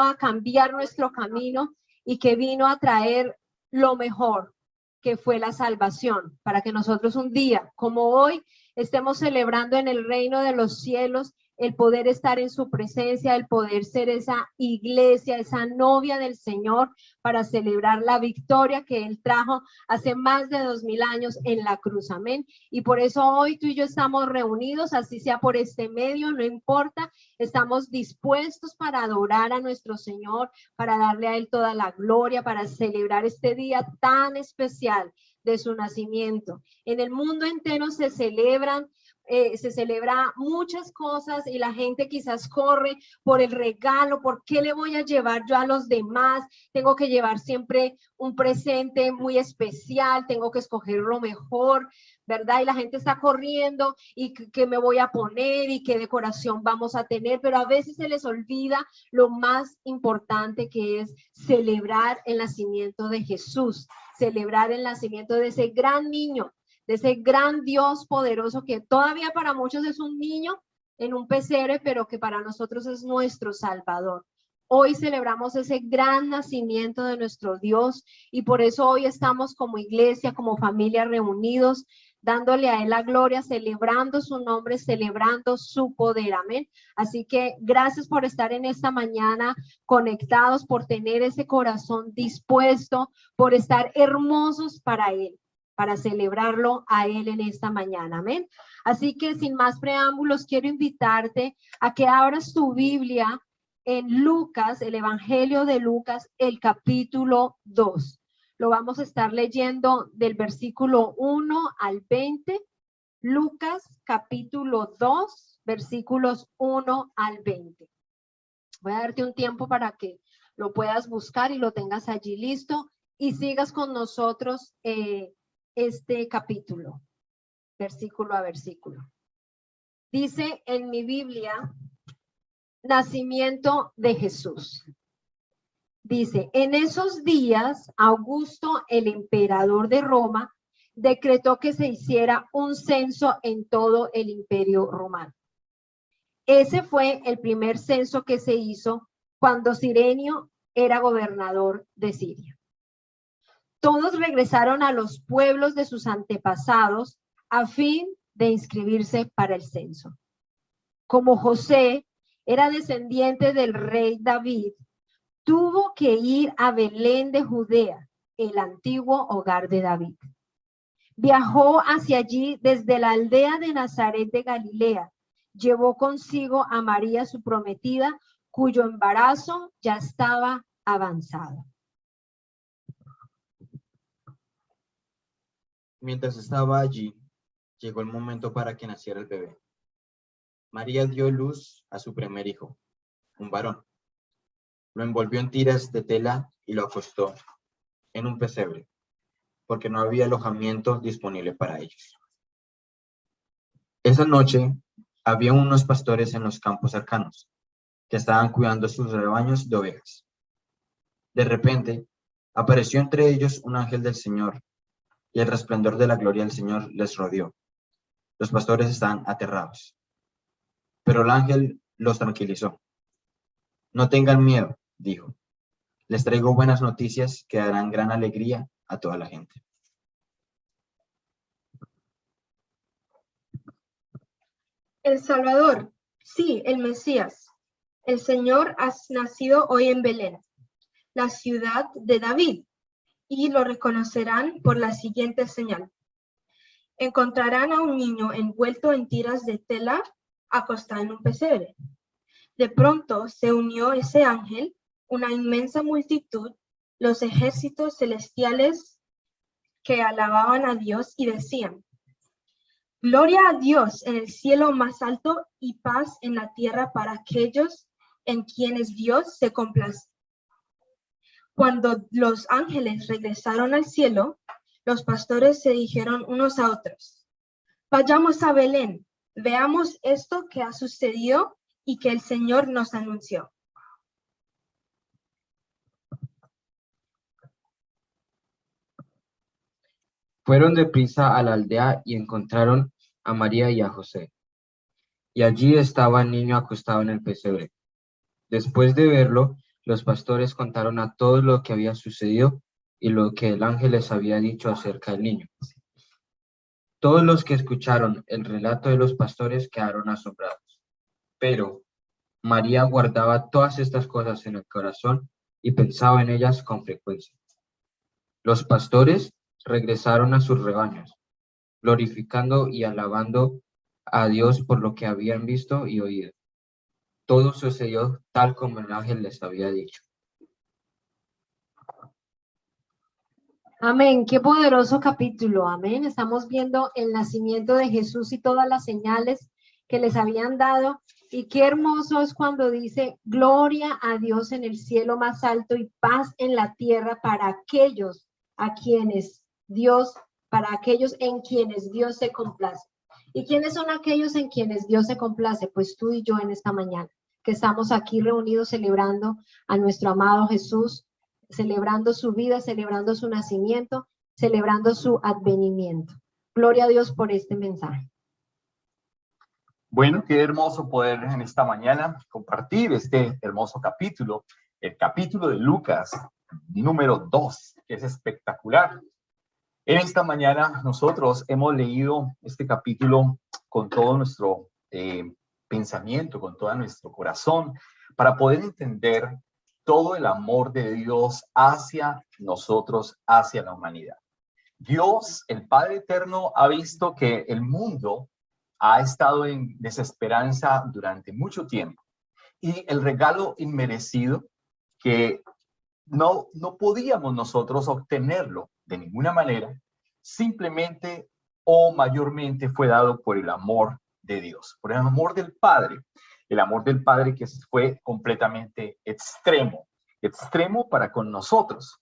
a cambiar nuestro camino y que vino a traer lo mejor, que fue la salvación, para que nosotros un día, como hoy, estemos celebrando en el reino de los cielos el poder estar en su presencia, el poder ser esa iglesia, esa novia del Señor, para celebrar la victoria que Él trajo hace más de 2000 años en la cruz, amén. Y por eso hoy tú y yo estamos reunidos, así sea por este medio, no importa, estamos dispuestos para adorar a nuestro Señor, para darle a Él toda la gloria, para celebrar este día tan especial de su nacimiento. En el mundo entero se celebra muchas cosas y la gente quizás corre por el regalo, ¿por qué le voy a llevar yo a los demás? Tengo que llevar siempre un presente muy especial, tengo que escoger lo mejor, ¿verdad? Y la gente está corriendo y qué me voy a poner y qué decoración vamos a tener, pero a veces se les olvida lo más importante que es celebrar el nacimiento de Jesús, celebrar el nacimiento de ese gran niño, de ese gran Dios poderoso que todavía para muchos es un niño en un pesebre, pero que para nosotros es nuestro Salvador. Hoy celebramos ese gran nacimiento de nuestro Dios y por eso hoy estamos como iglesia, como familia reunidos, dándole a Él la gloria, celebrando su nombre, celebrando su poder, amén. Así que gracias por estar en esta mañana conectados, por tener ese corazón dispuesto, por estar hermosos para Él, para celebrarlo a Él en esta mañana, amén. Así que sin más preámbulos, quiero invitarte a que abras tu Biblia en Lucas, el Evangelio de Lucas, el capítulo 2. Lo vamos a estar leyendo del versículo 1 al 20. Lucas, capítulo 2, versículos 1 al 20. Voy a darte un tiempo para que lo puedas buscar y lo tengas allí listo y sigas con nosotros este capítulo, versículo a versículo. Dice en mi Biblia, nacimiento de Jesús. Dice, en esos días, Augusto, el emperador de Roma, decretó que se hiciera un censo en todo el imperio romano. Ese fue el primer censo que se hizo cuando Cirenio era gobernador de Siria. Todos regresaron a los pueblos de sus antepasados a fin de inscribirse para el censo. Como José era descendiente del rey David, tuvo que ir a Belén de Judea, el antiguo hogar de David. Viajó hacia allí desde la aldea de Nazaret de Galilea. Llevó consigo a María, su prometida, cuyo embarazo ya estaba avanzado. Mientras estaba allí, llegó el momento para que naciera el bebé. María dio luz a su primer hijo, un varón. Lo envolvió en tiras de tela y lo acostó en un pesebre, porque no había alojamiento disponible para ellos. Esa noche había unos pastores en los campos cercanos, que estaban cuidando sus rebaños de ovejas. De repente, apareció entre ellos un ángel del Señor, y el resplandor de la gloria del Señor les rodeó. Los pastores estaban aterrados, pero el ángel los tranquilizó. No tengan miedo, dijo. Les traigo buenas noticias que darán gran alegría a toda la gente. El Salvador, sí, el Mesías, el Señor ha nacido hoy en Belén, la ciudad de David, y lo reconocerán por la siguiente señal. Encontrarán a un niño envuelto en tiras de tela, acostado en un pesebre. De pronto se unió ese ángel, una inmensa multitud, los ejércitos celestiales que alababan a Dios y decían: Gloria a Dios en el cielo más alto y paz en la tierra para aquellos en quienes Dios se complace. Cuando los ángeles regresaron al cielo, los pastores se dijeron unos a otros: Vayamos a Belén, veamos esto que ha sucedido y que el Señor nos anunció. Fueron deprisa a la aldea y encontraron a María y a José. Y allí estaba el niño acostado en el pesebre. Después de verlo, Los pastores contaron a todos lo que había sucedido y lo que el ángel les había dicho acerca del niño. Todos los que escucharon el relato de los pastores quedaron asombrados. Pero María guardaba todas estas cosas en el corazón y pensaba en ellas con frecuencia. Los pastores regresaron a sus rebaños, glorificando y alabando a Dios por lo que habían visto y oído. Todo sucedió tal como el ángel les había dicho. Amén, qué poderoso capítulo, amén. Estamos viendo el nacimiento de Jesús y todas las señales que les habían dado. Y qué hermoso es cuando dice, gloria a Dios en el cielo más alto y paz en la tierra para aquellos para aquellos en quienes Dios se complace. ¿Y quiénes son aquellos en quienes Dios se complace? Pues tú y yo en esta mañana, que estamos aquí reunidos celebrando a nuestro amado Jesús, celebrando su vida, celebrando su nacimiento, celebrando su advenimiento. Gloria a Dios por este mensaje. Bueno, qué hermoso poder en esta mañana compartir este hermoso capítulo, el capítulo de Lucas, número 2, que es espectacular. En esta mañana nosotros hemos leído este capítulo con todo nuestro pensamiento, con todo nuestro corazón, para poder entender todo el amor de Dios hacia nosotros, hacia la humanidad. Dios, el Padre Eterno, ha visto que el mundo ha estado en desesperanza durante mucho tiempo. Y el regalo inmerecido que no podíamos nosotros obtenerlo de ninguna manera, simplemente o mayormente fue dado por el amor de Dios, por el amor del Padre. El amor del Padre que fue completamente extremo para con nosotros.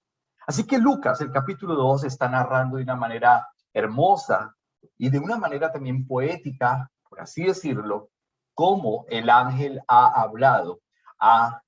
Así que Lucas, el capítulo 2, está narrando de una manera hermosa y de una manera también poética, por así decirlo, cómo el ángel ha hablado a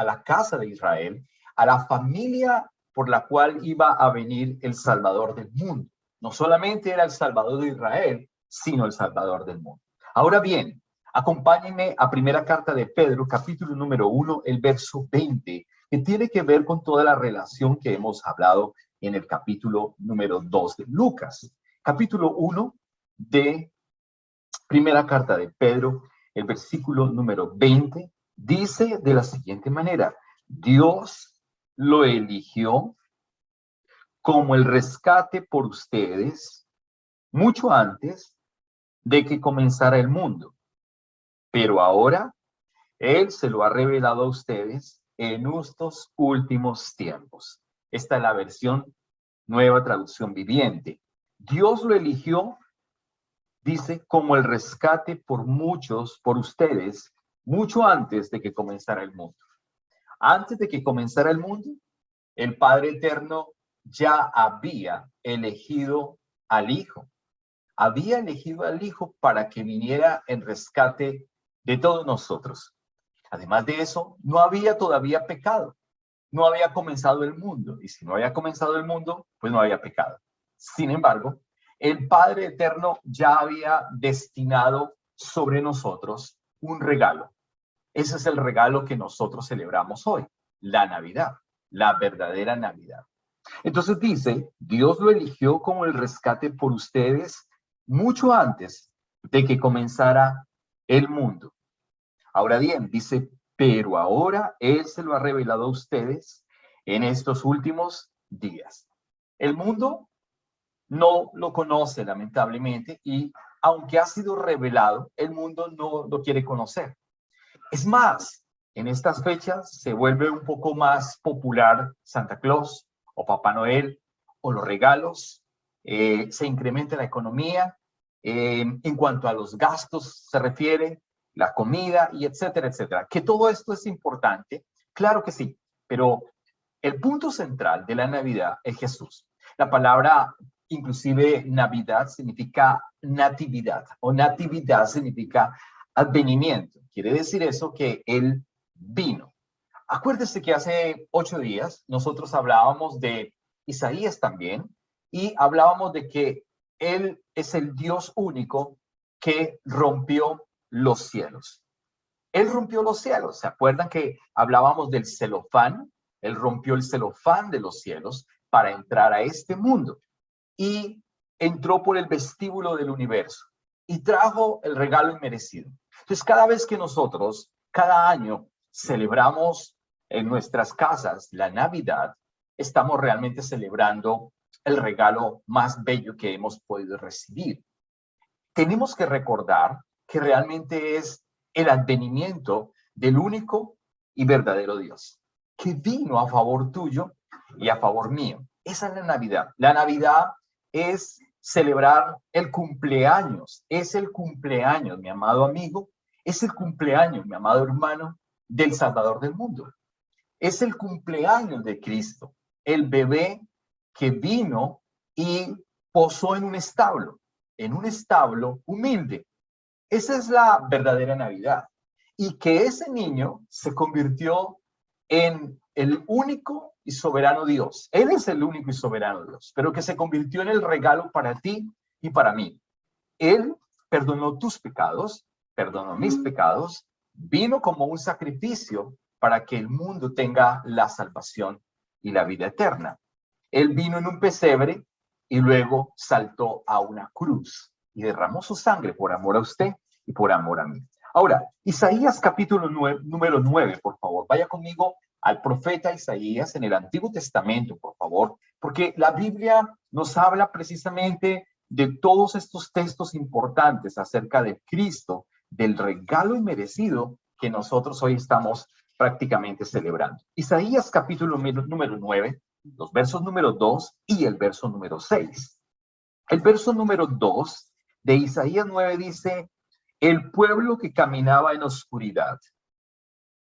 la casa de Israel, a la familia por la cual iba a venir el Salvador del mundo. No solamente era el Salvador de Israel, sino el Salvador del mundo. Ahora bien, acompáñenme a primera carta de Pedro, capítulo número 1, el verso 20, que tiene que ver con toda la relación que hemos hablado en el capítulo número 2 de Lucas. Capítulo 1 de primera carta de Pedro, el versículo número 20, dice de la siguiente manera: Dios lo eligió como el rescate por ustedes mucho antes de que comenzara el mundo. Pero ahora Él se lo ha revelado a ustedes en estos últimos tiempos. Esta es la versión Nueva Traducción Viviente. Dios lo eligió, dice, como el rescate por ustedes, mucho antes de que comenzara el mundo. Antes de que comenzara el mundo, el Padre Eterno ya había elegido al Hijo. Había elegido al Hijo para que viniera en rescate de todos nosotros. Además de eso, no había todavía pecado. No había comenzado el mundo. Y si no había comenzado el mundo, pues no había pecado. Sin embargo, el Padre Eterno ya había destinado sobre nosotros un regalo. Ese es el regalo que nosotros celebramos hoy, la Navidad, la verdadera Navidad. Entonces dice, Dios lo eligió como el rescate por ustedes mucho antes de que comenzara el mundo. Ahora bien, dice, pero ahora Él se lo ha revelado a ustedes en estos últimos días. El mundo no lo conoce, lamentablemente, y aunque ha sido revelado, el mundo no lo quiere conocer. Es más, en estas fechas se vuelve un poco más popular Santa Claus o Papá Noel o los regalos, se incrementa la economía, en cuanto a los gastos se refiere, la comida y etcétera, etcétera. Que todo esto es importante, claro que sí, pero el punto central de la Navidad es Jesús. La palabra, inclusive Navidad, significa natividad, o natividad significa advenimiento. Quiere decir eso, que Él vino. Acuérdese que hace 8 días nosotros hablábamos de Isaías también, y hablábamos de que Él es el Dios único que rompió los cielos. Él rompió los cielos. ¿Se acuerdan que hablábamos del celofán? Él rompió el celofán de los cielos para entrar a este mundo. Y entró por el vestíbulo del universo y trajo el regalo inmerecido. Entonces, cada vez que nosotros, cada año, celebramos en nuestras casas la Navidad, estamos realmente celebrando el regalo más bello que hemos podido recibir. Tenemos que recordar que realmente es el advenimiento del único y verdadero Dios, que vino a favor tuyo y a favor mío. Esa es la Navidad. La Navidad es celebrar el cumpleaños. Es el cumpleaños, mi amado amigo. Es el cumpleaños, mi amado hermano, del Salvador del mundo. Es el cumpleaños de Cristo, el bebé que vino y posó en un establo humilde. Esa es la verdadera Navidad. Y que ese niño se convirtió en el único y soberano Dios. Él es el único y soberano Dios, pero que se convirtió en el regalo para ti y para mí. Él perdonó tus pecados, perdonó mis pecados, vino como un sacrificio para que el mundo tenga la salvación y la vida eterna. Él vino en un pesebre y luego saltó a una cruz y derramó su sangre por amor a usted y por amor a mí. Ahora, Isaías capítulo 9, número 9, por favor, vaya conmigo al profeta Isaías en el Antiguo Testamento, por favor, porque la Biblia nos habla precisamente de todos estos textos importantes acerca de Cristo, del regalo inmerecido que nosotros hoy estamos prácticamente celebrando. Isaías capítulo número 9, los versos número 2 y el verso número 6. El verso número 2 de Isaías 9 dice: el pueblo que caminaba en oscuridad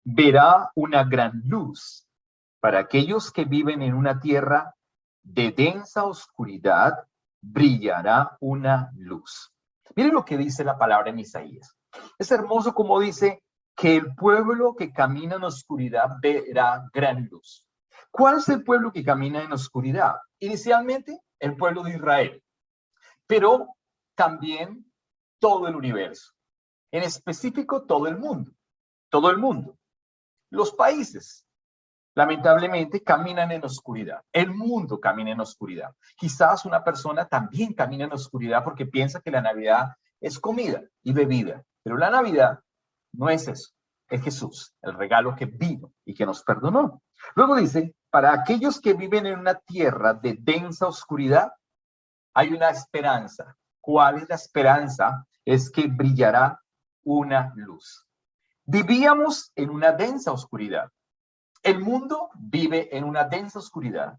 verá una gran luz. Para aquellos que viven en una tierra de densa oscuridad, brillará una luz. Miren lo que dice la palabra en Isaías. Es hermoso como dice que el pueblo que camina en oscuridad verá gran luz. ¿Cuál es el pueblo que camina en oscuridad? Inicialmente, el pueblo de Israel, pero también todo el universo. En específico, todo el mundo. Todo el mundo. Los países, lamentablemente, caminan en oscuridad. El mundo camina en oscuridad. Quizás una persona también camina en oscuridad porque piensa que la Navidad es comida y bebida. Pero la Navidad no es eso. Es Jesús, el regalo que vino y que nos perdonó. Luego dice, para aquellos que viven en una tierra de densa oscuridad, hay una esperanza. ¿Cuál es la esperanza? Es que brillará una luz. Vivíamos en una densa oscuridad. El mundo vive en una densa oscuridad,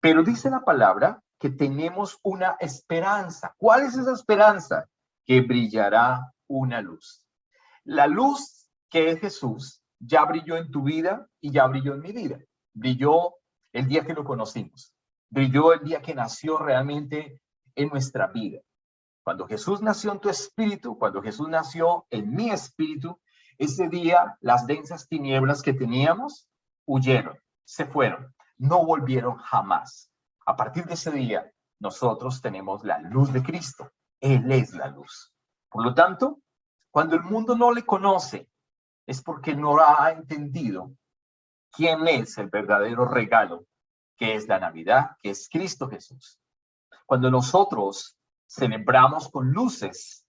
pero dice la palabra que tenemos una esperanza. ¿Cuál es esa esperanza? Que brillará una luz. La luz que es Jesús ya brilló en tu vida y ya brilló en mi vida. Brilló el día que lo conocimos. Brilló el día que nació realmente en nuestra vida. Cuando Jesús nació en tu espíritu, cuando Jesús nació en mi espíritu, ese día las densas tinieblas que teníamos huyeron, se fueron, no volvieron jamás. A partir de ese día, nosotros tenemos la luz de Cristo. Él es la luz. Por lo tanto, cuando el mundo no le conoce, es porque no ha entendido quién es el verdadero regalo, que es la Navidad, que es Cristo Jesús. Cuando nosotros celebramos con luces,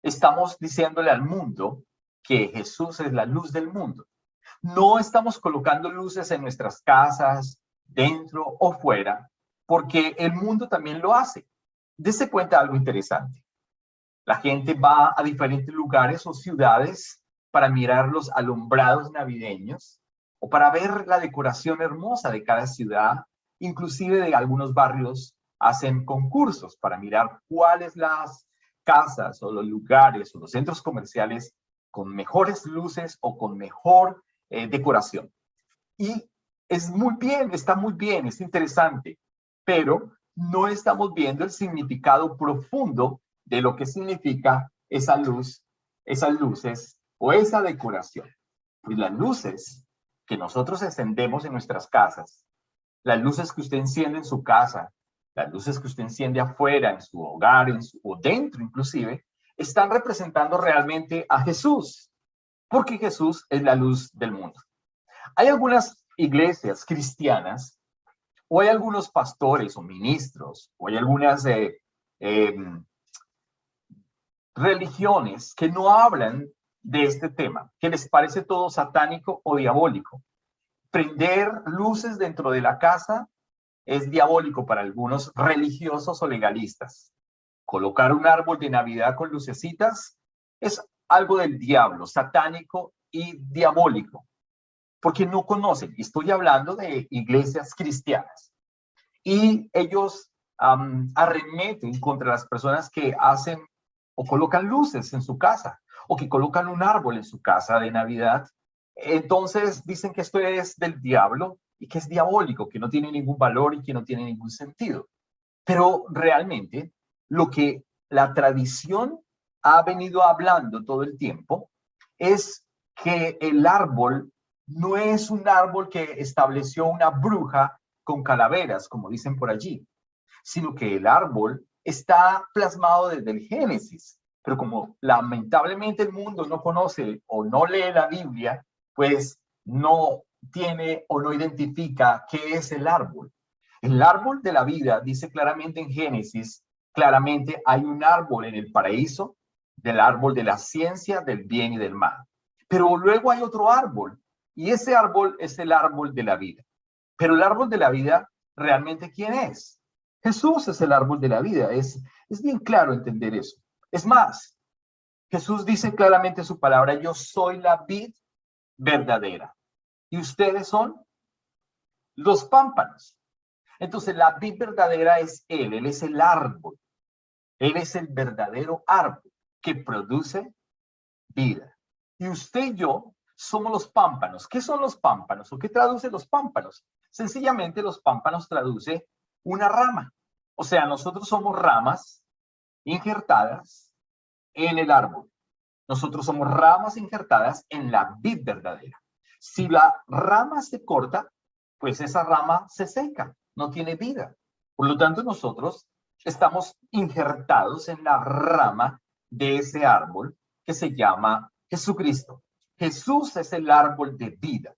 estamos diciéndole al mundo que Jesús es la luz del mundo. No estamos colocando luces en nuestras casas, dentro o fuera, porque el mundo también lo hace. Dese cuenta algo interesante. La gente va a diferentes lugares o ciudades para mirar los alumbrados navideños o para ver la decoración hermosa de cada ciudad, inclusive de algunos barrios hacen concursos para mirar cuáles las casas o los lugares o los centros comerciales con mejores luces o con mejor decoración. Y es muy bien, está muy bien, es interesante, pero no estamos viendo el significado profundo de lo que significa esa luz, esas luces o esa decoración. Y las luces que nosotros encendemos en nuestras casas, las luces que usted enciende en su casa, las luces que usted enciende afuera, en su hogar, o dentro inclusive, están representando realmente a Jesús. porque Jesús es la luz del mundo. Hay algunas iglesias cristianas, o hay algunos pastores o ministros, o hay algunas religiones que no hablan de este tema, que les parece todo satánico o diabólico. Prender luces dentro de la casa es diabólico para algunos religiosos o legalistas. Colocar un árbol de Navidad con lucecitas es algo del diablo, satánico y diabólico, porque no conocen. Estoy hablando de iglesias cristianas. Y ellos arremeten contra las personas que hacen o colocan luces en su casa, o que colocan un árbol en su casa de Navidad. Entonces dicen que esto es del diablo y que es diabólico, que no tiene ningún valor y que no tiene ningún sentido. Pero realmente lo que la tradición ha venido hablando todo el tiempo es que el árbol no es un árbol que estableció una bruja con calaveras, como dicen por allí, sino que el árbol está plasmado desde el Génesis. Pero como lamentablemente el mundo no conoce o no lee la Biblia, pues no tiene o no identifica qué es el árbol. El árbol de la vida dice claramente en Génesis, claramente hay un árbol en el paraíso, del árbol de la ciencia, del bien y del mal. Pero luego hay otro árbol, y ese árbol es el árbol de la vida. Pero el árbol de la vida, ¿realmente quién es? Jesús es el árbol de la vida. Es bien claro entender eso. Es más, Jesús dice claramente en su palabra, yo soy la vid verdadera. Y ustedes son los pámpanos. Entonces la vid verdadera es Él es el árbol. Él es el verdadero árbol que produce vida. Y usted y yo somos los pámpanos. ¿Qué son los pámpanos? ¿O qué traduce los pámpanos? Sencillamente los pámpanos traduce una rama. O sea, nosotros somos ramas injertadas en el árbol. Nosotros somos ramas injertadas en la vid verdadera. Si la rama se corta, pues esa rama se seca, no tiene vida. Por lo tanto, nosotros estamos injertados en la rama de ese árbol que se llama Jesucristo. Jesús es el árbol de vida.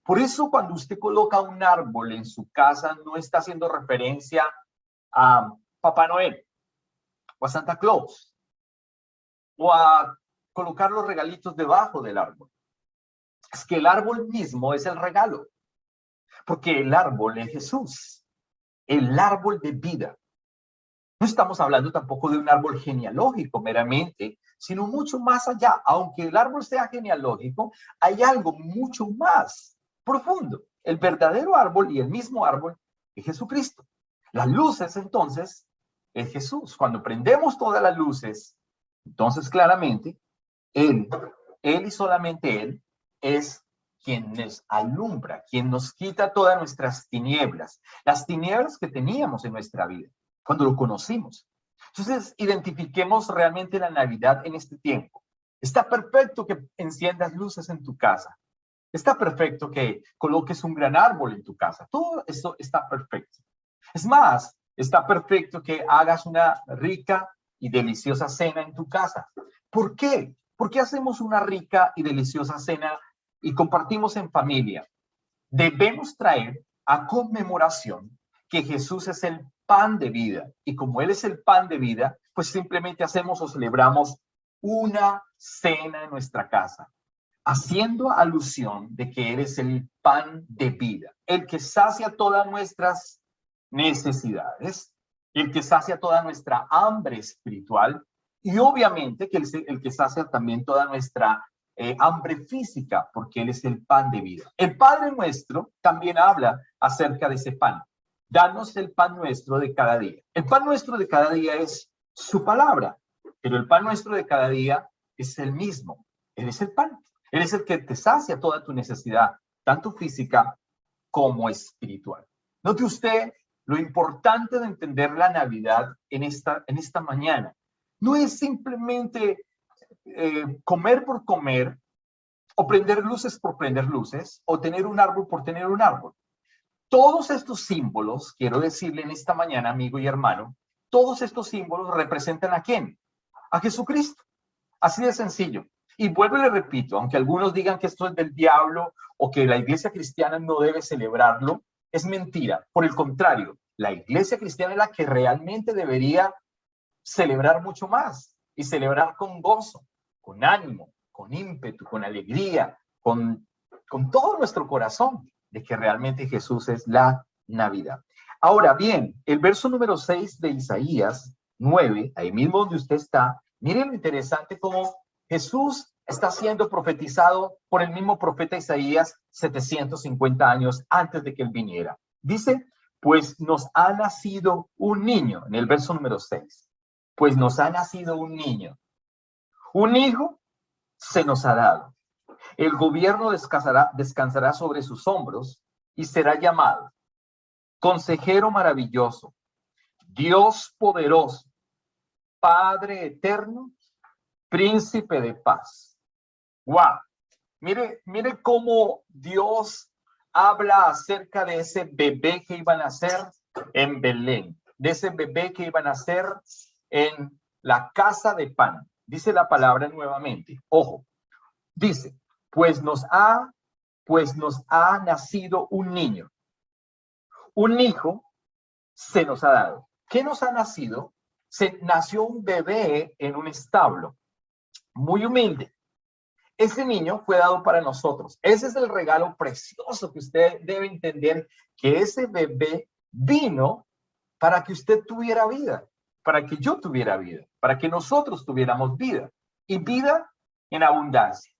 Por eso cuando usted coloca un árbol en su casa, no está haciendo referencia a Papá Noel o a Santa Claus o a colocar los regalitos debajo del árbol. Es que el árbol mismo es el regalo, porque el árbol es Jesús, el árbol de vida. No estamos hablando tampoco de un árbol genealógico meramente, sino mucho más allá. Aunque el árbol sea genealógico, hay algo mucho más profundo. El verdadero árbol y el mismo árbol es Jesucristo. Las luces, entonces, es Jesús. Cuando prendemos todas las luces, entonces claramente, Él y solamente Él, es quien nos alumbra, quien nos quita todas nuestras tinieblas, las tinieblas que teníamos en nuestra vida, cuando lo conocimos. Entonces, identifiquemos realmente la Navidad en este tiempo. Está perfecto que enciendas luces en tu casa. Está perfecto que coloques un gran árbol en tu casa. Todo eso está perfecto. Es más, está perfecto que hagas una rica y deliciosa cena en tu casa. ¿Por qué? ¿Por qué hacemos una rica y deliciosa cena y compartimos en familia? Debemos traer a conmemoración que Jesús es el pan de vida. Y como Él es el pan de vida, pues simplemente hacemos o celebramos una cena en nuestra casa, haciendo alusión de que Él es el pan de vida, el que sacia todas nuestras necesidades, el que sacia toda nuestra hambre espiritual y obviamente que el que sacia también toda nuestra hambre física, porque Él es el pan de vida. El Padre nuestro también habla acerca de ese pan. Danos el pan nuestro de cada día. El pan nuestro de cada día es su palabra, pero el pan nuestro de cada día es el mismo. Él es el pan. Él es el que te sacia toda tu necesidad, tanto física como espiritual. Note usted lo importante de entender la Navidad en esta mañana. No es simplemente comer por comer, o prender luces por prender luces, o tener un árbol por tener un árbol. Todos estos símbolos, quiero decirle en esta mañana, amigo y hermano, todos estos símbolos representan ¿a quién? A Jesucristo. Así de sencillo. Y vuelvo y le repito, aunque algunos digan que esto es del diablo o que la iglesia cristiana no debe celebrarlo, es mentira. Por el contrario, la iglesia cristiana es la que realmente debería celebrar mucho más y celebrar con gozo, con ánimo, con ímpetu, con alegría, con todo nuestro corazón de que realmente Jesús es la Navidad. Ahora bien, el verso número 6 de Isaías 9, ahí mismo donde usted está, miren lo interesante como Jesús está siendo profetizado por el mismo profeta Isaías 750 años antes de que él viniera. Dice, pues nos ha nacido un niño, en el verso número 6, pues nos ha nacido un niño, un hijo se nos ha dado. El gobierno descansará sobre sus hombros y será llamado Consejero Maravilloso, Dios Poderoso, Padre Eterno, Príncipe de Paz. ¡Wow! Mire cómo Dios habla acerca de ese bebé que iba a nacer en Belén, de ese bebé que iba a nacer en la casa de pan. Dice la palabra nuevamente. Ojo, dice, pues nos ha nacido un niño. Un hijo se nos ha dado. ¿Qué nos ha nacido? Se nació un bebé en un establo, muy humilde. Ese niño fue dado para nosotros. Ese es el regalo precioso que usted debe entender, que ese bebé vino para que usted tuviera vida, para que yo tuviera vida, para que nosotros tuviéramos vida y vida en abundancia.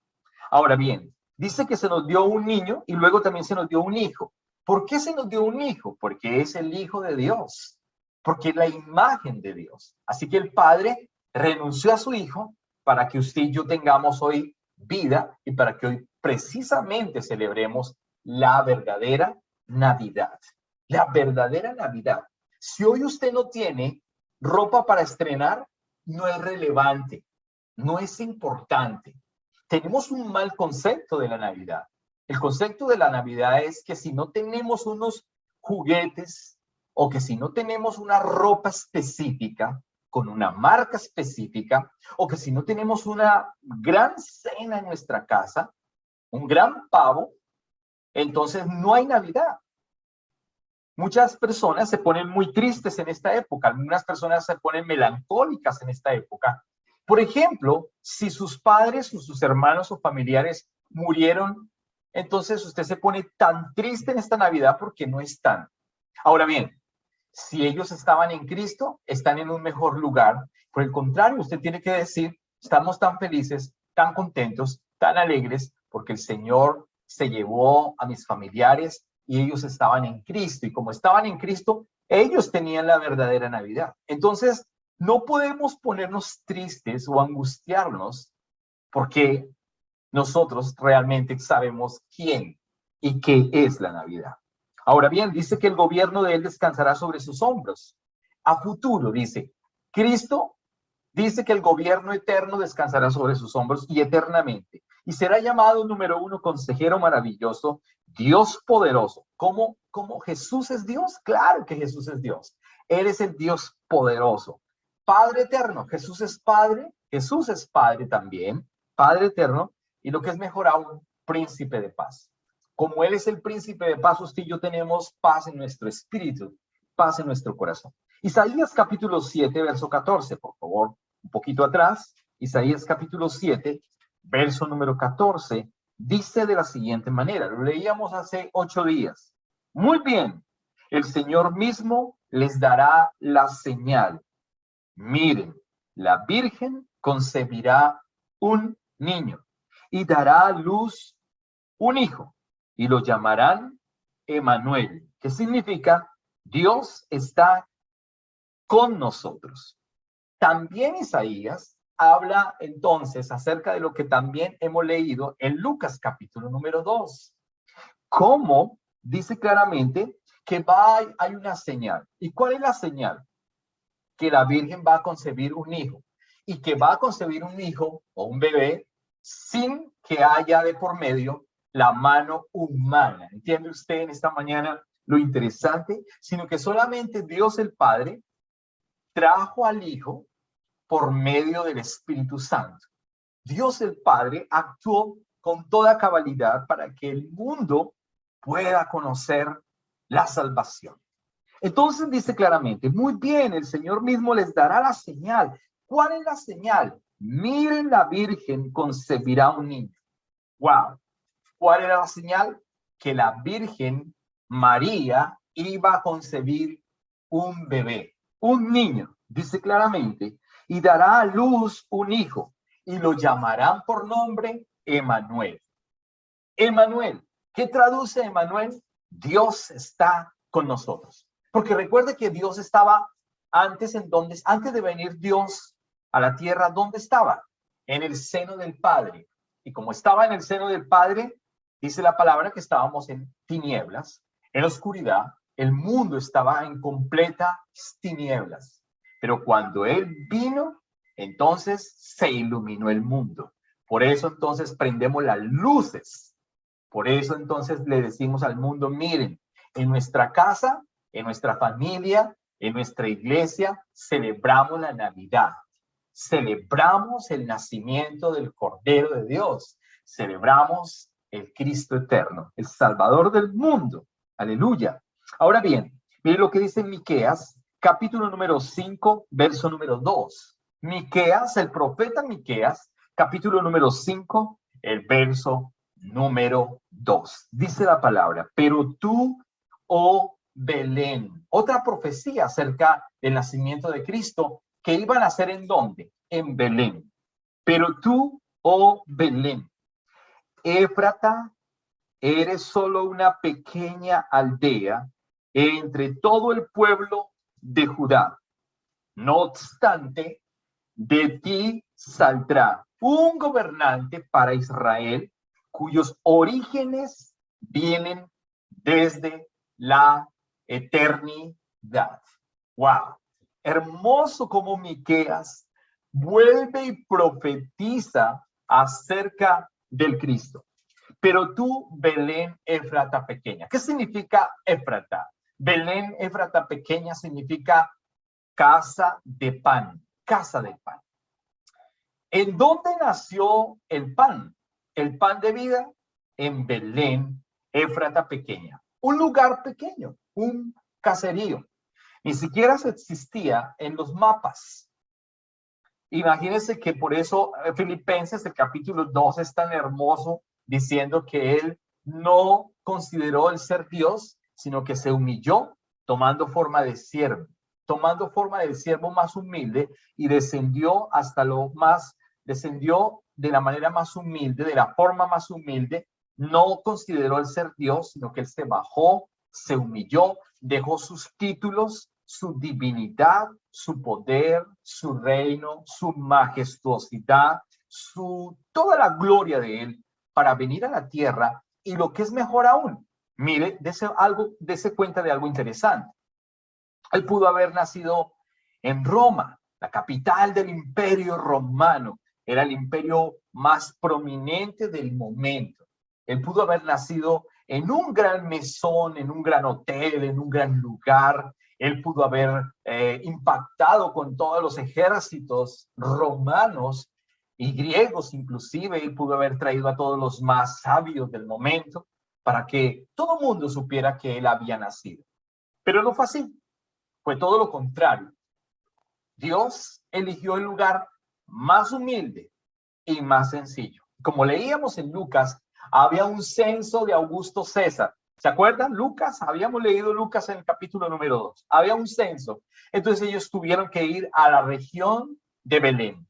Ahora bien, dice que se nos dio un niño y luego también se nos dio un hijo. ¿Por qué se nos dio un hijo? Porque es el Hijo de Dios, porque es la imagen de Dios. Así que el Padre renunció a su Hijo para que usted y yo tengamos hoy vida y para que hoy precisamente celebremos la verdadera Navidad. La verdadera Navidad. Si hoy usted no tiene ropa para estrenar, no es relevante, no es importante. Tenemos un mal concepto de la Navidad. El concepto de la Navidad es que si no tenemos unos juguetes o que si no tenemos una ropa específica, con una marca específica, o que si no tenemos una gran cena en nuestra casa, un gran pavo, entonces no hay Navidad. Muchas personas se ponen muy tristes en esta época, algunas personas se ponen melancólicas en esta época. Por ejemplo, si sus padres o sus hermanos o familiares murieron, entonces usted se pone tan triste en esta Navidad porque no están. Ahora bien, si ellos estaban en Cristo, están en un mejor lugar. Por el contrario, usted tiene que decir, estamos tan felices, tan contentos, tan alegres, porque el Señor se llevó a mis familiares y ellos estaban en Cristo. Y como estaban en Cristo, ellos tenían la verdadera Navidad. Entonces, no podemos ponernos tristes o angustiarnos porque nosotros realmente sabemos quién y qué es la Navidad. Ahora bien, dice que el gobierno de él descansará sobre sus hombros. A futuro, dice, Cristo dice que el gobierno eterno descansará sobre sus hombros y eternamente. Y será llamado, número 1, Consejero Maravilloso, Dios Poderoso. ¿Cómo Jesús es Dios? Claro que Jesús es Dios. Él es el Dios poderoso. Padre Eterno, Jesús es Padre también, Padre Eterno. Y lo que es mejor aún, Príncipe de Paz. Como Él es el Príncipe de Paz, usted y yo tenemos paz en nuestro espíritu, paz en nuestro corazón. Isaías capítulo 7, verso 14, por favor, un poquito atrás. Isaías capítulo 7, verso número 14, dice de la siguiente manera, lo leíamos hace 8 días. Muy bien, el Señor mismo les dará la señal. Miren, la Virgen concebirá un niño y dará a luz un hijo, y lo llamarán Emmanuel, que significa Dios está con nosotros. También Isaías habla entonces acerca de lo que también hemos leído en Lucas capítulo número 2. Cómo dice claramente que hay una señal. ¿Y cuál es la señal? Que la Virgen va a concebir un hijo y que va a concebir un hijo o un bebé sin que haya de por medio la mano humana. ¿Entiende usted en esta mañana lo interesante? Sino que solamente Dios el Padre trajo al Hijo por medio del Espíritu Santo. Dios el Padre actuó con toda cabalidad para que el mundo pueda conocer la salvación. Entonces dice claramente, muy bien, el Señor mismo les dará la señal. ¿Cuál es la señal? Miren, la Virgen concebirá un niño. Wow. ¿Cuál era la señal? Que la Virgen María iba a concebir un bebé, un niño, dice claramente, y dará a luz un hijo, y lo llamarán por nombre Emmanuel. Emmanuel, ¿qué traduce Emmanuel? Dios está con nosotros. Porque recuerde que Dios estaba antes de venir Dios a la tierra, ¿dónde estaba? En el seno del Padre. Y como estaba en el seno del Padre, dice la palabra que estábamos en tinieblas, en oscuridad, el mundo estaba en completas tinieblas. Pero cuando Él vino, entonces se iluminó el mundo. Por eso entonces prendemos las luces. Por eso entonces le decimos al mundo, miren, en nuestra casa, en nuestra familia, en nuestra iglesia, celebramos la Navidad. Celebramos el nacimiento del Cordero de Dios. Celebramos el Cristo eterno, el Salvador del mundo. Aleluya. Ahora bien, miren lo que dice Miqueas, capítulo número 5, verso número 2. Miqueas, el profeta Miqueas, capítulo número 5, el verso número 2. Dice la palabra, pero tú, oh Belén. Otra profecía acerca del nacimiento de Cristo, que iban a nacer ¿en dónde? En Belén. Pero tú, oh Belén, Éfrata, eres solo una pequeña aldea entre todo el pueblo de Judá. No obstante, de ti saldrá un gobernante para Israel, cuyos orígenes vienen desde la eternidad. ¡Wow! Hermoso como Miqueas vuelve y profetiza acerca del Cristo. Pero tú, Belén Éfrata pequeña. ¿Qué significa Éfrata? Belén Éfrata pequeña significa casa de pan, casa de pan. ¿En dónde nació el pan? El pan de vida en Belén Éfrata pequeña. Un lugar pequeño, un caserío. Ni siquiera se existía en los mapas. Imagínense que por eso Filipenses, el capítulo 2 es tan hermoso, diciendo que él no consideró el ser Dios, sino que se humilló tomando forma de siervo más humilde y descendió descendió de la manera más humilde, de la forma más humilde. No consideró el ser Dios, sino que él se bajó, se humilló, dejó sus títulos, su divinidad, su poder, su reino, su majestuosidad, toda la gloria de él para venir a la tierra. Y lo que es mejor aún, mire, dese cuenta de algo interesante. Él pudo haber nacido en Roma, la capital del imperio romano, era el imperio más prominente del momento. Él pudo haber nacido en un gran mesón, en un gran hotel, en un gran lugar. Él pudo haber impactado con todos los ejércitos romanos y griegos inclusive. Él pudo haber traído a todos los más sabios del momento para que todo el mundo supiera que él había nacido. Pero no fue así. Fue todo lo contrario. Dios eligió el lugar más humilde y más sencillo. Como leíamos en Lucas, había un censo de Augusto César. ¿Se acuerdan? Habíamos leído Lucas en el capítulo número 2. Había un censo. Entonces ellos tuvieron que ir a la región de Belén.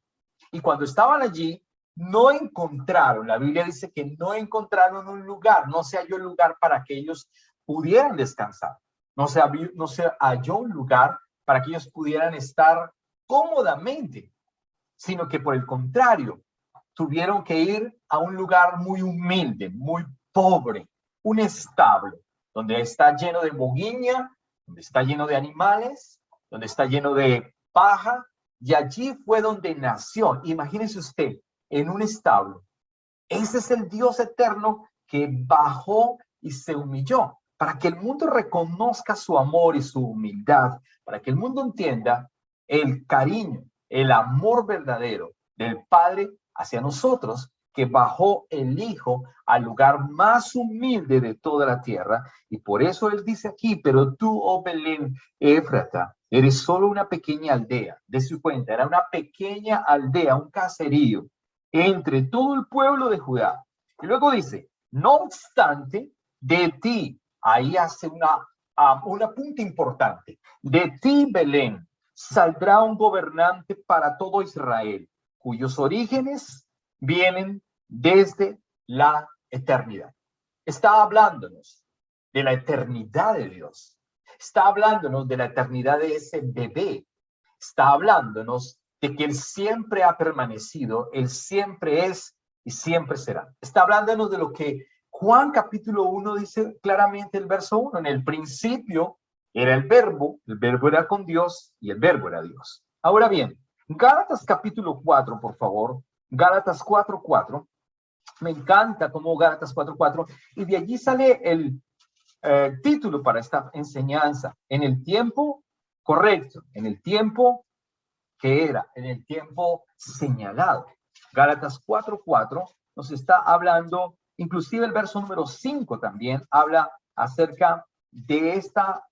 Y cuando estaban allí, no encontraron, la Biblia dice que no encontraron un lugar, no se halló un lugar para que ellos pudieran descansar. No se halló un lugar para que ellos pudieran estar cómodamente, sino que por el contrario, tuvieron que ir a un lugar muy humilde, muy pobre, un establo, donde está lleno de moguiña, donde está lleno de animales, donde está lleno de paja, y allí fue donde nació. Imagínese usted, en un establo. Ese es el Dios eterno que bajó y se humilló, para que el mundo reconozca su amor y su humildad, para que el mundo entienda el cariño, el amor verdadero del Padre hacia nosotros, que bajó el Hijo al lugar más humilde de toda la tierra. Y por eso él dice aquí, pero tú, oh Belén Éfrata, eres solo una pequeña aldea. De su cuenta, era una pequeña aldea, un caserío, entre todo el pueblo de Judá. Y luego dice, no obstante, de ti, ahí hace una punta importante, de ti, Belén, saldrá un gobernante para todo Israel, cuyos orígenes vienen desde la eternidad. Está hablándonos de la eternidad de Dios. Está hablándonos de la eternidad de ese bebé. Está hablándonos de que Él siempre ha permanecido, Él siempre es y siempre será. Está hablándonos de lo que Juan capítulo 1 dice claramente el verso 1. En el principio era el verbo era con Dios y el verbo era Dios. Ahora bien, Gálatas capítulo 4, por favor. Gálatas 4:4. Me encanta como Gálatas 4:4. Y de allí sale el título para esta enseñanza. En el tiempo correcto, en el tiempo que era, en el tiempo señalado. Gálatas 4:4 nos está hablando, inclusive el verso número 5 también habla acerca de esta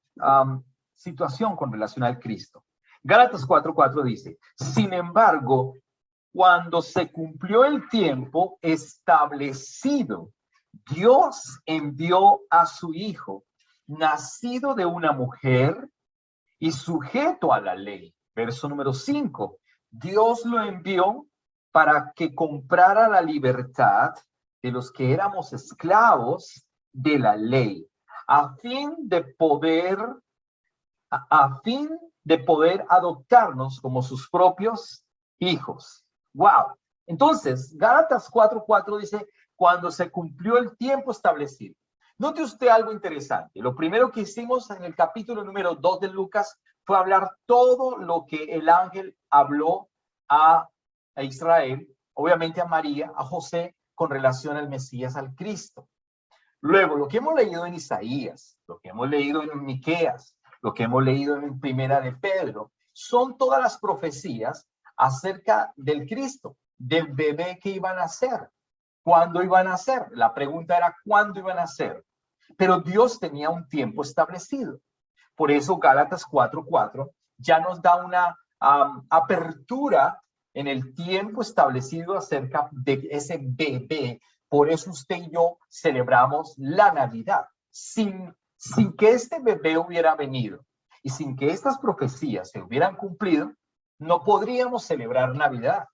situación con relación al Cristo. Gálatas 4:4 dice, sin embargo, cuando se cumplió el tiempo establecido, Dios envió a su Hijo, nacido de una mujer y sujeto a la ley. Verso número 5, Dios lo envió para que comprara la libertad de los que éramos esclavos de la ley, a fin de poder adoptarnos como sus propios hijos. Wow. Entonces, Gálatas 4:4 dice, cuando se cumplió el tiempo establecido. Note usted algo interesante. Lo primero que hicimos en el capítulo número 2 de Lucas fue hablar todo lo que el ángel habló a Israel, obviamente a María, a José, con relación al Mesías, al Cristo. Luego, lo que hemos leído en Isaías, lo que hemos leído en Miqueas, lo que hemos leído en Primera de Pedro, son todas las profecías acerca del Cristo, del bebé que iban a nacer. ¿Cuándo iban a nacer? La pregunta era ¿cuándo iban a nacer? Pero Dios tenía un tiempo establecido. Por eso Gálatas 4:4 ya nos da una apertura en el tiempo establecido acerca de ese bebé. Por eso usted y yo celebramos la Navidad. Sin que este bebé hubiera venido y sin que estas profecías se hubieran cumplido, no podríamos celebrar Navidad.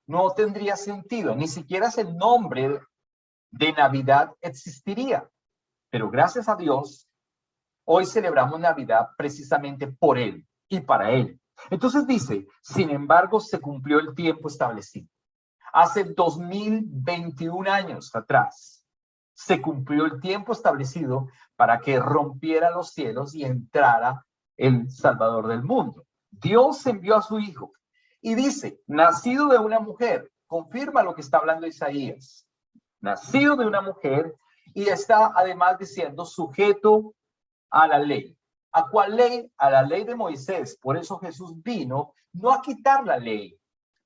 No tendría sentido, ni siquiera el nombre de Navidad existiría. Pero gracias a Dios, hoy celebramos Navidad precisamente por Él y para Él. Entonces dice, sin embargo, se cumplió el tiempo establecido. Hace 2021 años atrás, se cumplió el tiempo establecido para que rompiera los cielos y entrara el Salvador del mundo. Dios envió a su Hijo y dice, nacido de una mujer, confirma lo que está hablando Isaías, nacido de una mujer, y está además diciendo sujeto a la ley. ¿A cuál ley? A la ley de Moisés. Por eso Jesús vino no a quitar la ley,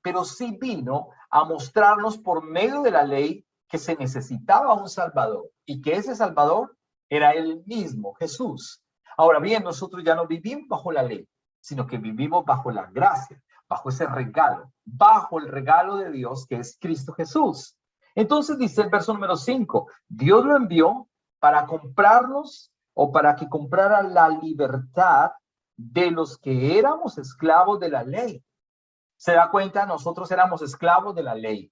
pero sí vino a mostrarnos por medio de la ley que se necesitaba un Salvador y que ese Salvador era Él mismo, Jesús. Ahora bien, nosotros ya no vivimos bajo la ley, sino que vivimos bajo la gracia, bajo ese regalo, bajo el regalo de Dios que es Cristo Jesús. Entonces dice el verso número 5, Dios lo envió para comprarnos o para que comprara la libertad de los que éramos esclavos de la ley. ¿Se da cuenta? Nosotros éramos esclavos de la ley.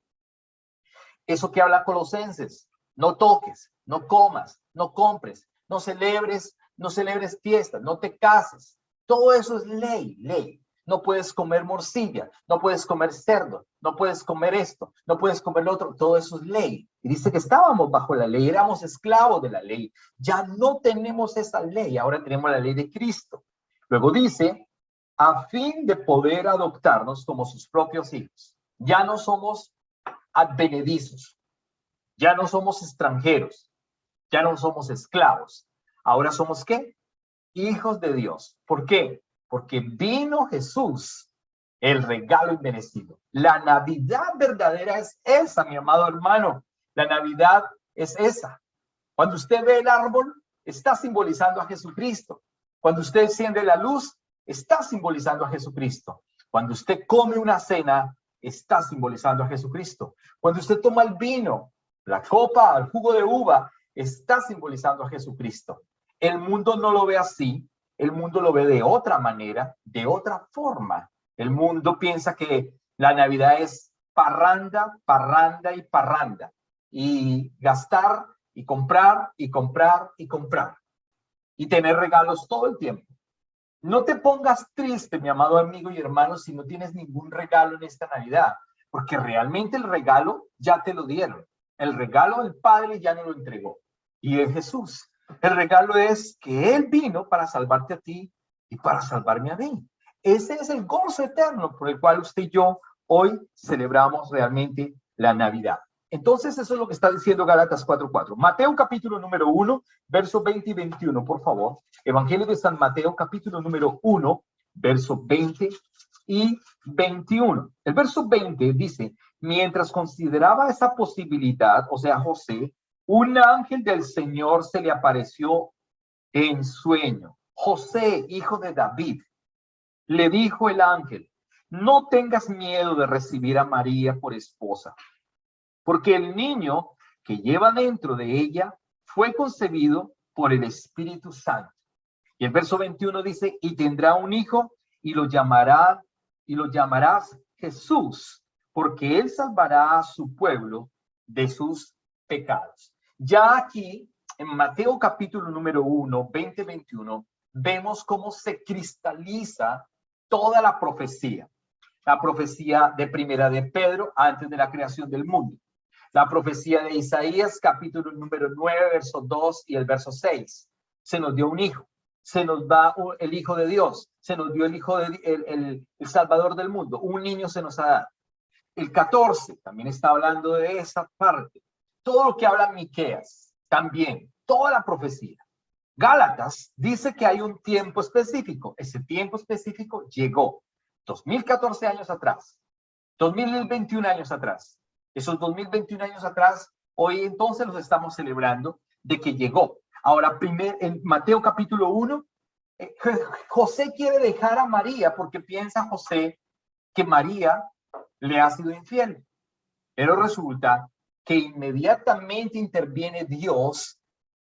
Eso que habla Colosenses, no toques, no comas, no compres, no celebres fiestas, no te cases. Todo eso es ley, ley. No puedes comer morcilla, no puedes comer cerdo, no puedes comer esto, no puedes comer lo otro. Todo eso es ley. Y dice que estábamos bajo la ley, éramos esclavos de la ley. Ya no tenemos esa ley, ahora tenemos la ley de Cristo. Luego dice, a fin de poder adoptarnos como sus propios hijos. Ya no somos advenedizos, ya no somos extranjeros, ya no somos esclavos. Ahora somos ¿qué? Hijos de Dios. ¿Por qué? Porque vino Jesús el regalo inmerecido. La Navidad verdadera es esa, mi amado hermano. La Navidad es esa. Cuando usted ve el árbol, está simbolizando a Jesucristo. Cuando usted enciende la luz, está simbolizando a Jesucristo. Cuando usted come una cena, está simbolizando a Jesucristo. Cuando usted toma el vino, la copa, el jugo de uva, está simbolizando a Jesucristo. El mundo no lo ve así. El mundo lo ve de otra manera, de otra forma. El mundo piensa que la Navidad es parranda, parranda y parranda. Y gastar y comprar y comprar y comprar. Y tener regalos todo el tiempo. No te pongas triste, mi amado amigo y hermano, si no tienes ningún regalo en esta Navidad, porque realmente el regalo ya te lo dieron. El regalo del Padre ya no lo entregó. Y es Jesús. El regalo es que Él vino para salvarte a ti y para salvarme a mí. Ese es el gozo eterno por el cual usted y yo hoy celebramos realmente la Navidad. Entonces, eso es lo que está diciendo Gálatas 4:4. Mateo capítulo número 1, versos 20 y 21, por favor. Evangelio de San Mateo capítulo número 1, versos 20 y 21. El verso 20 dice, mientras consideraba esa posibilidad, o sea, José, un ángel del Señor se le apareció en sueño. José, hijo de David, le dijo el ángel, no tengas miedo de recibir a María por esposa, porque el niño que lleva dentro de ella fue concebido por el Espíritu Santo. Y el verso 21 dice, y tendrá un hijo y lo llamarás Jesús, porque él salvará a su pueblo de sus pecados. Ya aquí, en Mateo capítulo número 1, 20-21, vemos cómo se cristaliza toda la profecía. La profecía de primera de Pedro antes de la creación del mundo. La profecía de Isaías, capítulo número 9, verso 2 y el verso 6. Se nos dio un hijo, se nos da el Hijo de Dios, se nos dio el Hijo el Salvador del mundo, un niño se nos ha dado. El 14 también está hablando de esa parte. Todo lo que habla Miqueas, también, toda la profecía. Gálatas dice que hay un tiempo específico. Ese tiempo específico llegó 2014 años atrás, 2021 años atrás. Esos 2021 años atrás, hoy entonces los estamos celebrando de que llegó. Ahora, en Mateo capítulo 1, José quiere dejar a María porque piensa José que María le ha sido infiel. Pero resulta que inmediatamente interviene Dios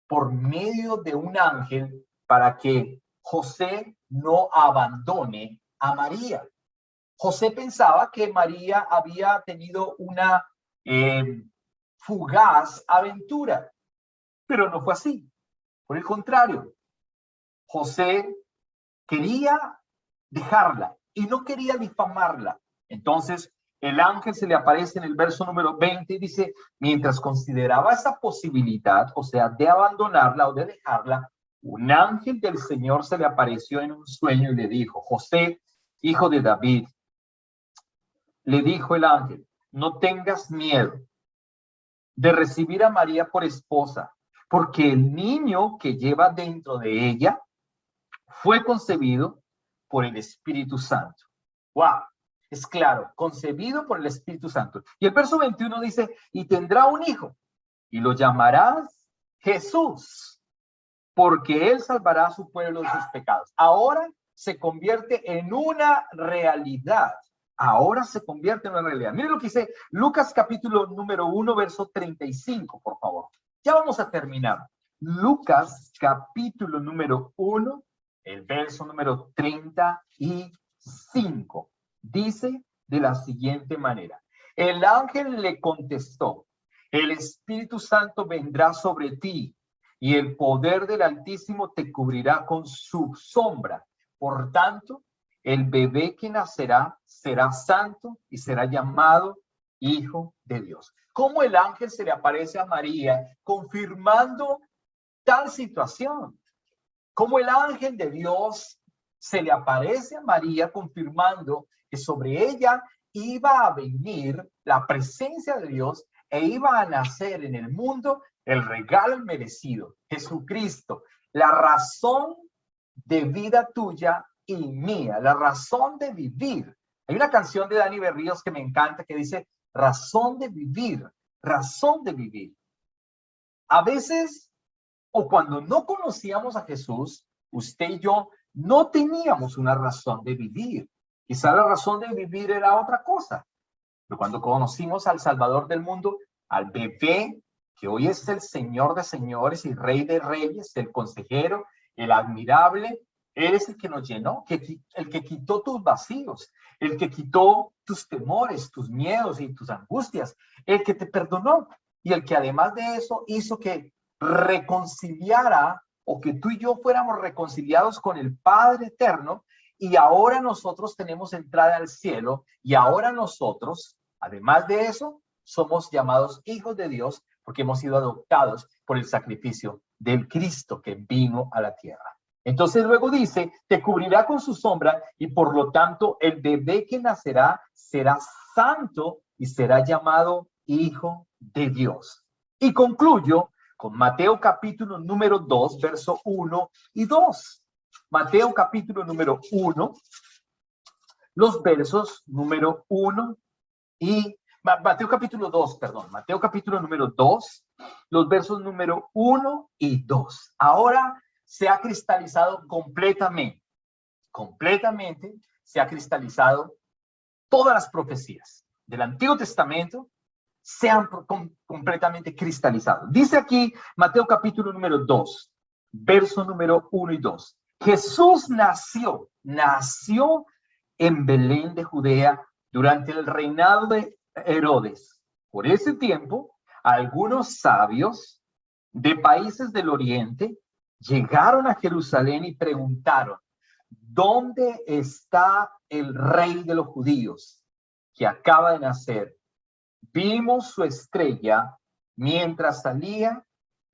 por medio de un ángel para que José no abandone a María. José pensaba que María había tenido una fugaz aventura, pero no fue así. Por el contrario, José quería dejarla y no quería difamarla. Entonces, el ángel se le aparece en el verso número 20 y dice, mientras consideraba esa posibilidad, o sea, de abandonarla o de dejarla, un ángel del Señor se le apareció en un sueño y le dijo, José, hijo de David, le dijo el ángel, no tengas miedo de recibir a María por esposa, porque el niño que lleva dentro de ella fue concebido por el Espíritu Santo. ¡Wow! Es claro, concebido por el Espíritu Santo. Y el verso 21 dice, y tendrá un hijo, y lo llamarás Jesús, porque él salvará a su pueblo de sus pecados. Ahora se convierte en una realidad. Ahora se convierte en una realidad. Miren lo que dice Lucas capítulo número 1, verso 35, por favor. Ya vamos a terminar. Lucas capítulo número 1, el verso número 35. Dice de la siguiente manera. El ángel le contestó, el Espíritu Santo vendrá sobre ti y el poder del Altísimo te cubrirá con su sombra. Por tanto, el bebé que nacerá será santo y será llamado Hijo de Dios. ¿Cómo el ángel se le aparece a María confirmando tal situación? ¿Cómo el ángel de Dios se le aparece a María confirmando que sobre ella iba a venir la presencia de Dios e iba a nacer en el mundo el regalo merecido, Jesucristo, la razón de vida tuya y mía, la razón de vivir, Hay una canción de Dani Berríos que me encanta que dice, razón de vivir, razón de vivir. A veces, o cuando no conocíamos a Jesús, usted y yo no teníamos una razón de vivir. Quizá la razón de vivir era otra cosa. Pero cuando conocimos al Salvador del mundo, al bebé, que hoy es el Señor de señores y Rey de reyes, el consejero, el admirable, Él es el que nos llenó, el que quitó tus vacíos, el que quitó tus temores, tus miedos y tus angustias, el que te perdonó y el que además de eso hizo que reconciliara o que tú y yo fuéramos reconciliados con el Padre eterno, y ahora nosotros tenemos entrada al cielo, y ahora nosotros, además de eso, somos llamados hijos de Dios porque hemos sido adoptados por el sacrificio del Cristo que vino a la tierra. Entonces luego dice, te cubrirá con su sombra y por lo tanto el bebé que nacerá será santo y será llamado Hijo de Dios. Y concluyo con Mateo capítulo número 2, verso 1 y 2. Mateo capítulo número 1, los versos número 1 y Mateo capítulo 2, perdón, Mateo capítulo número 2, los versos número 1 y 2. Ahora se ha cristalizado completamente se ha cristalizado todas las profecías del Antiguo Testamento se han completamente cristalizado. Dice aquí Mateo capítulo número 2, verso número 1 y 2. Jesús nació en Belén de Judea durante el reinado de Herodes. Por ese tiempo, algunos sabios de países del oriente llegaron a Jerusalén y preguntaron, ¿dónde está el rey de los judíos que acaba de nacer? Vimos su estrella mientras salía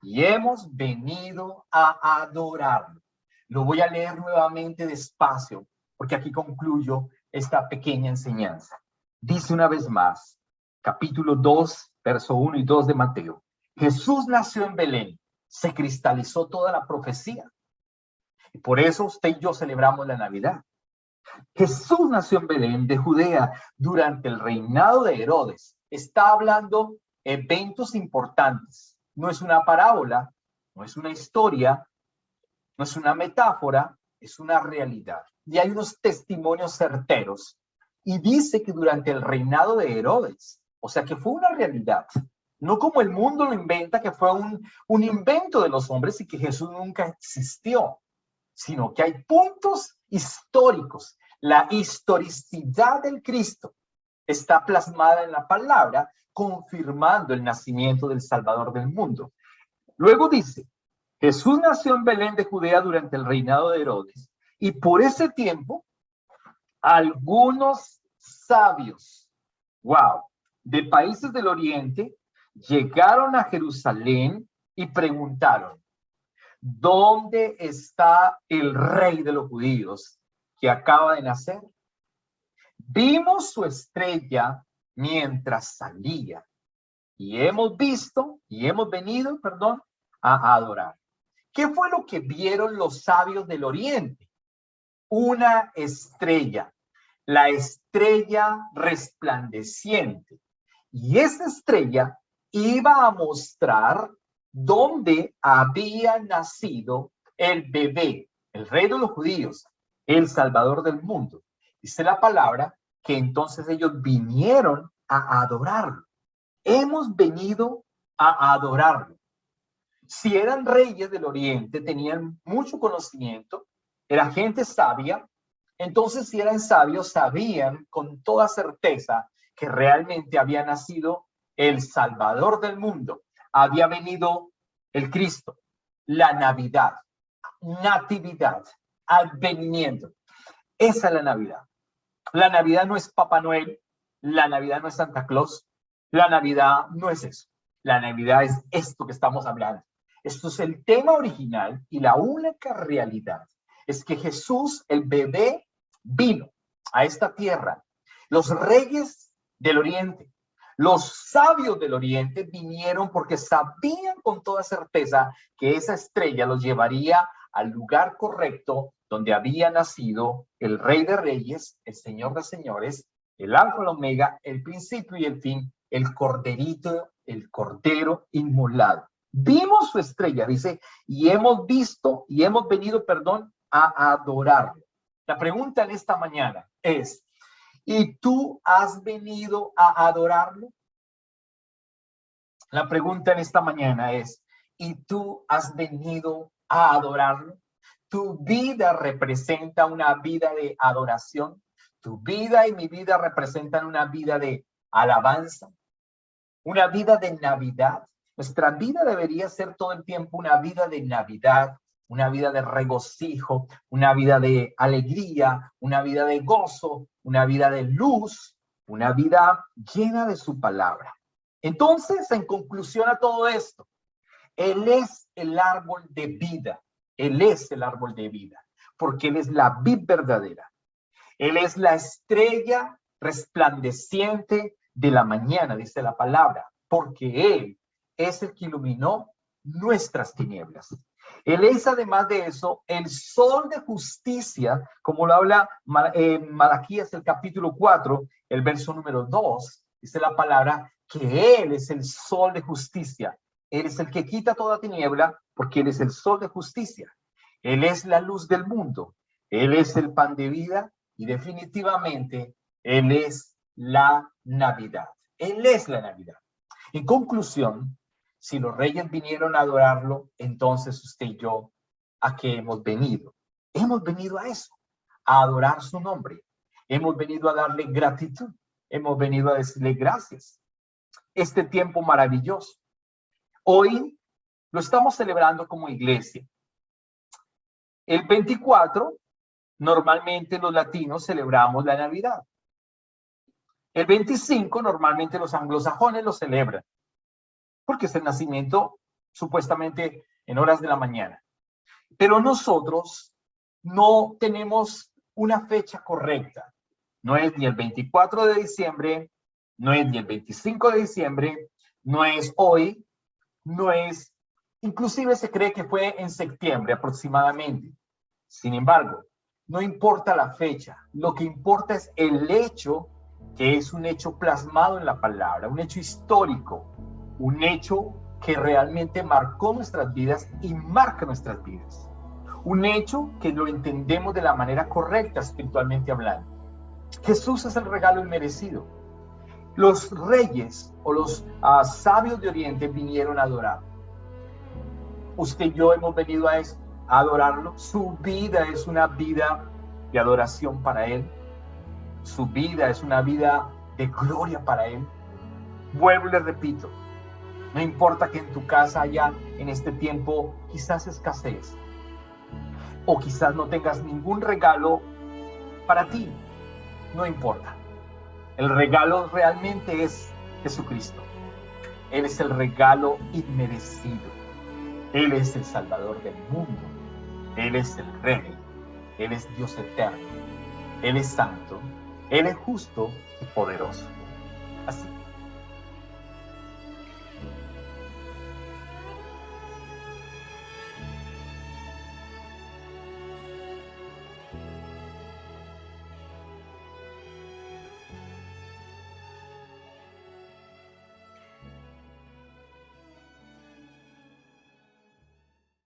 y hemos venido a adorarlo. Lo voy a leer nuevamente despacio, porque aquí concluyo esta pequeña enseñanza. Dice una vez más, capítulo 2, verso 1 y 2 de Mateo. Jesús nació en Belén, se cristalizó toda la profecía. Y por eso usted y yo celebramos la Navidad. Jesús nació en Belén de Judea durante el reinado de Herodes. Está hablando eventos importantes. No es una parábola, no es una historia, no es una metáfora, es una realidad. Y hay unos testimonios certeros. Y dice que durante el reinado de Herodes, o sea que fue una realidad. No como el mundo lo inventa, que fue un invento de los hombres y que Jesús nunca existió, sino que hay puntos históricos. La historicidad del Cristo está plasmada en la palabra, confirmando el nacimiento del Salvador del mundo. Luego dice, Jesús nació en Belén de Judea durante el reinado de Herodes, y por ese tiempo, algunos sabios, de países del oriente, llegaron a Jerusalén y preguntaron, ¿dónde está el rey de los judíos que acaba de nacer? Vimos su estrella mientras salía y hemos venido a adorar. ¿Qué fue lo que vieron los sabios del oriente? Una estrella, la estrella resplandeciente. Y esa estrella iba a mostrar dónde había nacido el bebé, el rey de los judíos, el salvador del mundo. Dice la palabra que entonces ellos vinieron a adorarlo. Hemos venido a adorarlo. Si eran reyes del oriente, tenían mucho conocimiento, era gente sabia, entonces si eran sabios, sabían con toda certeza que realmente había nacido el Salvador del mundo. Había venido el Cristo, la Navidad, natividad, advenimiento. Esa es la Navidad. La Navidad no es Papá Noel, la Navidad no es Santa Claus, la Navidad no es eso. La Navidad es esto que estamos hablando. Esto es el tema original y la única realidad es que Jesús, el bebé, vino a esta tierra. Los reyes del oriente, los sabios del oriente vinieron porque sabían con toda certeza que esa estrella los llevaría al lugar correcto donde había nacido el Rey de Reyes, el Señor de Señores, el Alfa, el Omega, el principio y el fin, el Corderito, el Cordero inmolado. Vimos su estrella, dice, y hemos venido, a adorarlo. La pregunta en esta mañana es, ¿y tú has venido a adorarlo? La pregunta en esta mañana es, ¿y tú has venido a adorarlo? ¿Tu vida representa una vida de adoración? ¿Tu vida y mi vida representan una vida de alabanza? ¿Una vida de Navidad? Nuestra vida debería ser todo el tiempo una vida de Navidad, una vida de regocijo, una vida de alegría, una vida de gozo, una vida de luz, una vida llena de su palabra. Entonces, en conclusión a todo esto, Él es el árbol de vida. Él es el árbol de vida, porque Él es la vid verdadera. Él es la estrella resplandeciente de la mañana, dice la palabra, porque Él es el que iluminó nuestras tinieblas. Él es, además de eso, el sol de justicia, como lo habla Malaquías, el capítulo 4, el verso número 2, dice la palabra que Él es el sol de justicia. Él es el que quita toda tiniebla, porque Él es el sol de justicia. Él es la luz del mundo. Él es el pan de vida y definitivamente Él es la Navidad. Él es la Navidad. En conclusión, si los reyes vinieron a adorarlo, entonces usted y yo, ¿a qué hemos venido? Hemos venido a eso, a adorar su nombre. Hemos venido a darle gratitud. Hemos venido a decirle gracias. Este tiempo maravilloso. Hoy lo estamos celebrando como iglesia. El 24, normalmente los latinos celebramos la Navidad. El 25, normalmente los anglosajones lo celebran, porque es el nacimiento supuestamente en horas de la mañana. Pero nosotros no tenemos una fecha correcta. No es ni el 24 de diciembre, no es ni el 25 de diciembre, no es hoy, no es, inclusive se cree que fue en septiembre aproximadamente. Sin embargo, no importa la fecha, lo que importa es el hecho, que es un hecho plasmado en la palabra, un hecho histórico, un hecho que realmente marcó nuestras vidas y marca nuestras vidas. Un hecho que lo entendemos de la manera correcta espiritualmente hablando. Jesús es el regalo inmerecido. Los reyes o los sabios de Oriente vinieron a adorar. Usted y yo hemos venido a eso, a adorarlo. Su vida es una vida de adoración para Él. Su vida es una vida de gloria para Él. Vuelvo y le repito, no importa que en tu casa haya en este tiempo quizás escasez o quizás no tengas ningún regalo para ti, no importa. El regalo realmente es Jesucristo. Él es el regalo inmerecido. Él es el Salvador del mundo. Él es el Rey. Él es Dios eterno. Él es santo. Él es justo y poderoso. Así